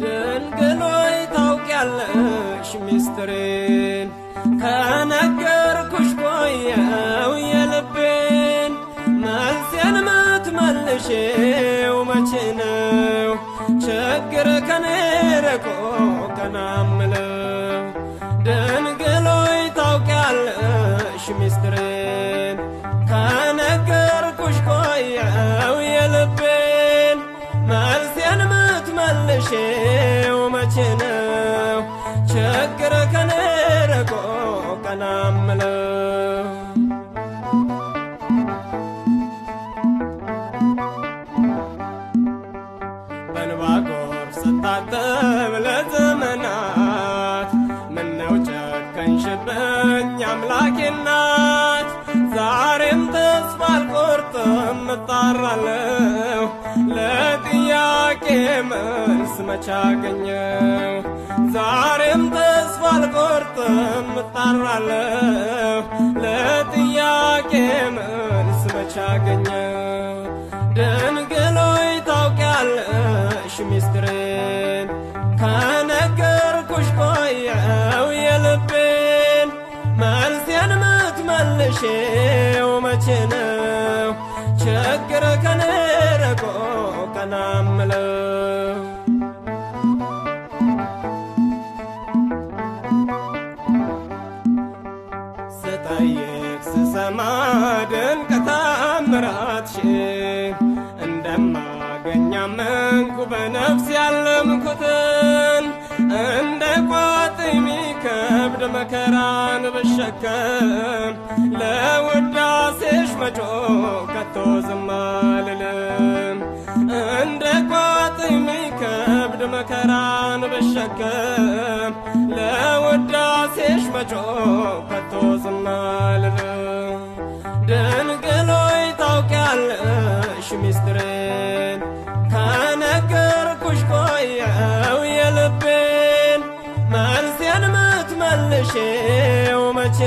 ድንግሎይ ታውቂያለሽ ሚስጥሬን ከነገርኩሽ ቆየው የልቤን መልሴን ምትመልሺው መቼ ነው ችግር ከኔ ርቆ ቀና እምለው ድንግሎይ ታውቂያለሽ ሚስጥሬን ከነገርኩሽ ቆየው የልቤን መልሴን ምትመልሺው መቼ ነው ችግር ከኔ ርቆ ቀና እምለው በእንባ ጎርፍ ስታጠብ ለዘመናት ምነው ጨከንሽብኝ አምላኬ እናት ዛሬም ተስፋ አልቆርጥም እጣራለሁ ለጥያቄ መልስ መች አገኘው ዛሬም ተስፋ አልቆርጥም እጣራለሁ ለጥያቄ መልስ መች አገኘው ድንግሎይ ታውቂያለሽ ሚስጥሬን ከነገርኩሽ ቆየው የልቤን መልሴን ምትመልሺው መቼ ነው ችግር ከኔ ርቆ ቀና እምለው ስጠይቅ ስሰማ ድንቅ ተአምራትሽን እንደማገኝ አመንኩ በነፍስ ያለምኩትን እንደ ቋጥኝ ሚከብድ መከራን ብሸከም ለውዳሴሽ መጮህ ከቶ ዝም አልልም እንደ ቋጥኝ ሚከብድ መከራን ብሸከም ለውዳሴሽ መጮህ ከቶ ዝም አልልም ድንግሎይ ታውቂያለሽ ሚስጥሬን ከነገርኩሽ ቆየው የልቤን መልሴን ምትመልሺው መቼ